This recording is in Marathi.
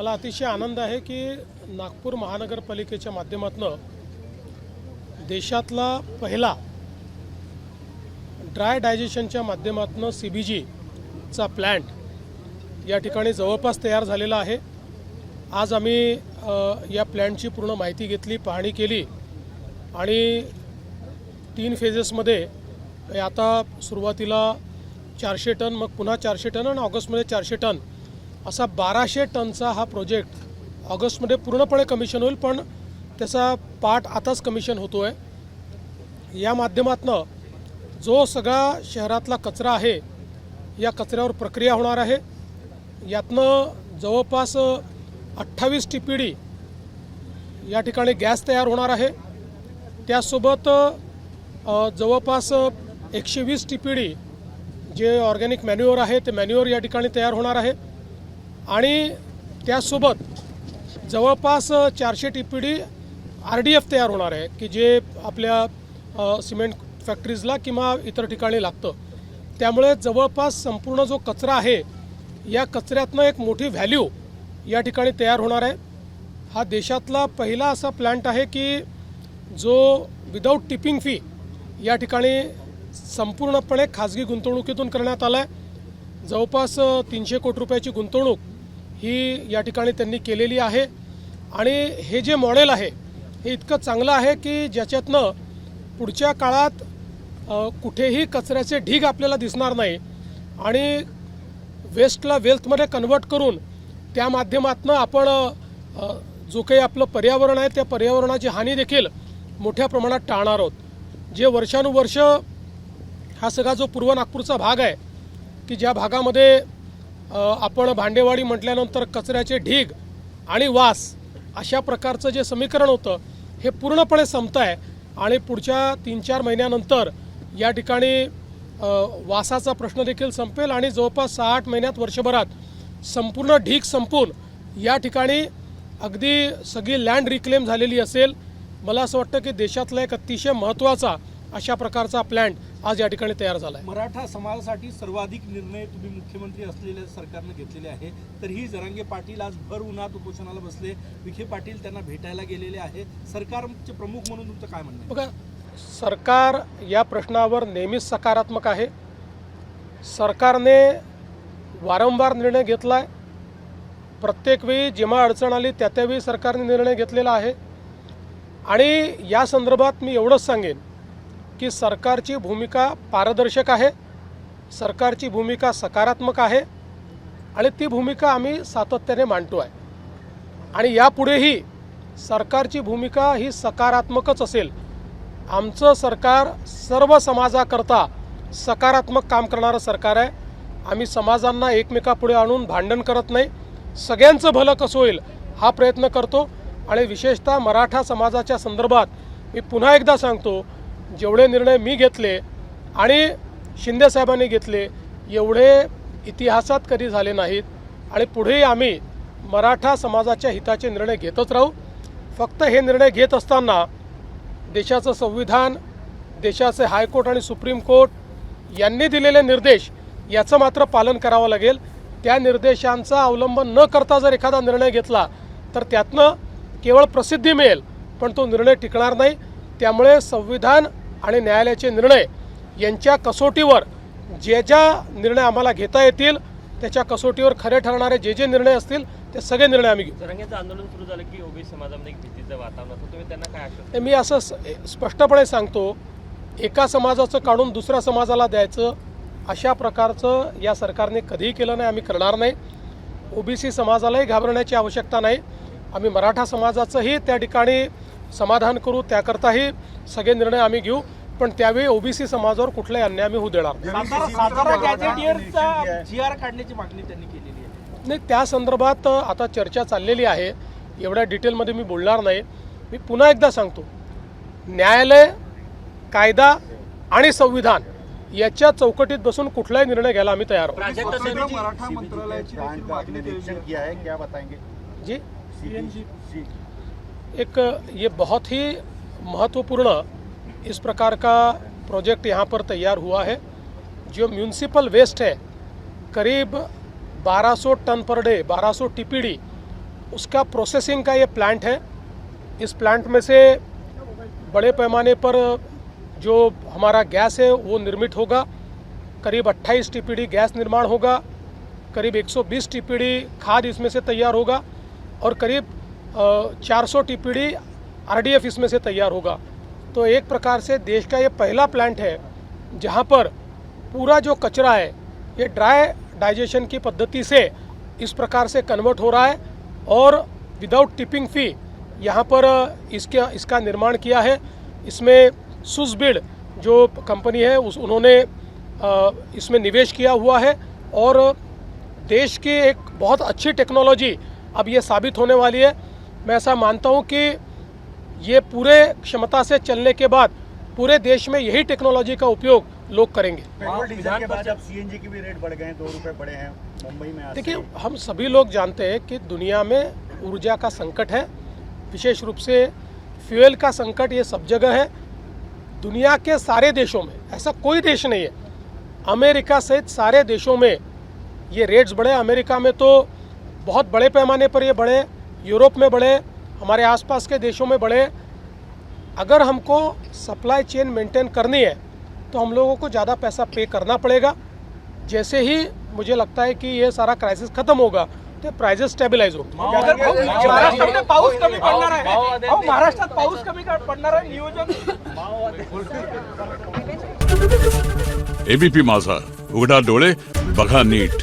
मला अतिशय आनंद आहे की नागपूर महानगरपालिकेच्या माध्यमातून देशातला पहिला ड्राय डायजेशनच्या माध्यमातून CBG चा प्लॅन्ट या ठिकाणी जवळपास तयार झालेला आहे। आज आम्ही या प्लॅन्टची पूर्ण माहिती घेतली, पाहणी केली आणि 3 फेजेसमध्ये आता सुरुवातीला 400 टन, मग पुन्हा 400 टन आणि ऑगस्टमध्ये 400 टन असा 1200 टनचा हा प्रोजेक्ट ऑगस्टमध्ये पूर्णपणे कमिशन होईल, पण त्याचा पार्ट आताच कमिशन होतो आहे। या माध्यमातून जो सगळा शहरातला कचरा आहे या कचऱ्यावर प्रक्रिया होणार आहे। यातनं जवळपास 28 TPD या ठिकाणी गॅस तयार होणार आहे। त्यासोबत जवळपास 120 TPD जे ऑर्गॅनिक मॅन्युअर आहे ते मॅन्युअर या ठिकाणी तयार होणार आहे आणि त्यासोबत जवळपास 400 TPD RDF तयार होणार आहे की जे आपल्या सिमेंट फॅक्टरीजला किंवा इतर ठिकाणी लागतं। त्यामुळे जवळपास संपूर्ण जो कचरा आहे या कचऱ्यातनं एक मोठी व्हॅल्यू या ठिकाणी तयार होणार आहे। हा देशातला पहिला असा प्लॅन्ट आहे की जो विदाऊट टिपिंग फी या ठिकाणी संपूर्णपणे खाजगी गुंतवणुकीतून करण्यात आला आहे। जवळपास 300 कोटी रुपयाची गुंतवणूक ही या ठिकाणी त्यांनी केलेली आहे आणि हे जे मॉडेल आहे हे इतकं चांगलं आहे की ज्याच्यातनं पुढच्या काळात कुठेही कचऱ्याचे ढीग आपल्याला दिसणार नाही आणि वेस्टला वेल्थमध्ये कन्वर्ट करून त्या माध्यमातून आपण जो काही आपलं पर्यावरण आहे त्या पर्यावरणाची हानी देखील मोठ्या प्रमाणात टाळणार आहोत। जे वर्षानुवर्ष हा सगळा जो पूर्व नागपूरचा भाग आहे की ज्या भागामध्ये आपण भांडेवाडी म्हटल्यानंतर कचऱ्याचे ढीग आणि वास अशा प्रकारचं जे समीकरण होतं हे पूर्णपणे संपतं आहे आणि पुढच्या 3-4 महिन्यानंतर या ठिकाणी वासाचा प्रश्न देखील संपेल आणि जवळपास 6-8 महिन्यात वर्षभरात संपूर्ण ढीग संपून या ठिकाणी अगदी सगळी लँड रिक्लेम झालेली असेल। मला असं वाटतं की देशातला एक अतिशय महत्त्वाचा अशा प्रकारचा प्लॅन्ट आज या ठिकाणी तयार झाला आहे। मराठा समाजासाठी सर्वाधिक निर्णय तुम्ही मुख्यमंत्री असलेल्या सरकारने घेतलेले आहे, तर ही जरांगे पाटील आज भर उन्हात उपोषणाला बसले, विखे पाटील त्यांना भेटायला गेलेले आहे। सरकारचे प्रमुख म्हणून तुमचं काय म्हणणं आहे? बघा, सरकार या प्रश्नावर नेहमीच सकारात्मक आहे। सरकारने वारंवार निर्णय घेतला आहे, प्रत्येक वेळी जेव्हा अडचण आली त्यावेळी सरकारने निर्णय घेतलेला आहे आणि या संदर्भात मी एवढंच सांगेन की सरकारची भूमिका पारदर्शक आहे, सरकारची भूमिका सकारात्मक आहे आणि ती भूमिका आम्ही सातत्याने मांडतो आहे आणि यापुढेही सरकारची भूमिका ही सकारात्मकच असेल। आमचं सरकार सर्व समाजाकरता सकारात्मक काम करणारं सरकार आहे। आम्ही समाजांना एकमेकापुढे आणून भांडण करत नाही, सगळ्यांचं भलं कसं होईल हा प्रयत्न करतो आणि विशेषतः मराठा समाजाच्या संदर्भात मी पुन्हा एकदा सांगतो, जेवढे निर्णय मी घेतले आणि शिंदे साहेबांनी घेतले एवढे इतिहासात कधी झाले नाहीत आणि पुढेही आम्ही मराठा समाजाच्या हिताचे निर्णय घेतच राहू। फक्त हे निर्णय घेत असताना देशाचं संविधान, देशाचे हायकोर्ट आणि सुप्रीम कोर्ट यांनी दिलेले निर्देश याचं मात्र पालन करावं लागेल। त्या निर्देशांचा अवलंब न करता जर एखादा निर्णय घेतला तर त्यातनं केवळ प्रसिद्धी मिळेल पण तो निर्णय टिकणार नाही। त्यामुळे संविधान आणि न्यायालयाचे निर्णय यांच्या कसोटीवर जे ज्या निर्णय आम्हाला घेता येतील त्याच्या कसोटीवर खरे ठरणारे जे निर्णय असतील ते सगळे निर्णय आम्ही घेऊ। जरांगेंचं आंदोलन सुरू झालं की ओबीसी समाजामध्ये एक भीतीचं वातावरण होतं, तुम्ही त्यांना काय आश्वासन? मी असं स्पष्टपणे सांगतो, एका समाजाचं काढून दुसऱ्या समाजाला द्यायचं अशा प्रकारचं या सरकारने कधीही केलं नाही, आम्ही करणार नाही। ओबीसी समाजालाही घाबरण्याची आवश्यकता नाही, आम्ही मराठा समाजाचंही त्या ठिकाणी समाधान करू, त्याकरताही सगळे निर्णय आम्ही घेऊ, पण त्यावेळी ओबीसी समाजावर कुठलाही अन्याय आम्ही होऊ देणार सातारा गॅझेटियरचा GR काढण्याची मागणी त्यांनी केलेली आहे। नाही, त्या संदर्भात आता चर्चा चाललेली आहे, एवढ्या डिटेलमध्ये मी बोलणार नाही। मी पुन्हा एकदा सांगतो, न्यायालय, कायदा आणि संविधान याच्या चौकटीत बसून कुठलाही निर्णय घ्यायला आम्ही तयार आहोत। मराठा मंत्रालयाची मागणी किया है, क्या बताएंगे जी? CNG एक ये बहुत ही महत्वपूर्ण इस प्रकार का प्रोजेक्ट यहाँ पर तैयार हुआ है। जो म्यूनसिपल वेस्ट है करीब 1200 टन पर डे, 1200 TPD उसका प्रोसेसिंग का ये प्लांट है। इस प्लांट में से बड़े पैमाने पर जो हमारा गैस है वो निर्मित होगा। करीब 28 टीपीडी गैस निर्माण होगा, करीब 120 टीपीडी खाद इसमें से तैयार होगा और करीब 400 टीपीडी आरडीएफ इसमें से तैयार होगा। तो एक प्रकार से देश का ये पहला प्लांट है जहाँ पर पूरा जो कचरा है ये ड्राई डाइजेशन की पद्धति से इस प्रकार से कन्वर्ट हो रहा है और विदाउट टिपिंग फी यहाँ पर इसका निर्माण किया है। इसमें सुसबीड जो कंपनी है उन्होंने इसमें निवेश किया हुआ है और देश की एक बहुत अच्छी टेक्नोलॉजी अब ये साबित होने वाली है। मैं ऐसा मानता हूँ कि ये पूरे क्षमता से चलने के बाद पूरे देश में यही टेक्नोलॉजी का उपयोग लोग करेंगे। पेट्रोल डीजल के बाद अब सीएनजी के भी रेट बढ़ गए हैं, 2 रुपए बढ़े हैं मुंबई में। देखिए, हम सभी लोग जानते हैं कि दुनिया में ऊर्जा का संकट है, विशेष रूप से फ्यूल का संकट ये सब जगह है। दुनिया के सारे देशों में, ऐसा कोई देश नहीं है, अमेरिका सहित सारे देशों में ये रेट्स बढ़े। अमेरिका में तो बहुत बड़े पैमाने पर ये बढ़े, यूरोप में बढ़े, हमारे आसपास के देशों में बढ़े। अगर हमको सप्लाई चेन मेंटेन करनी है तो हम लोगों को ज़्यादा पैसा पे करना पड़ेगा। जैसे ही मुझे लगता है कि ये सारा क्राइसिस खत्म होगा तो प्राइसेस स्टेबिलाइज होगी। महाराष्ट्रामध्ये पाऊस कमी पडणार आहे, महाराष्ट्रात पाऊस कमी पडणार आहे नियोजन। एबीपी माझा, उघडा डोळे बघा नीट।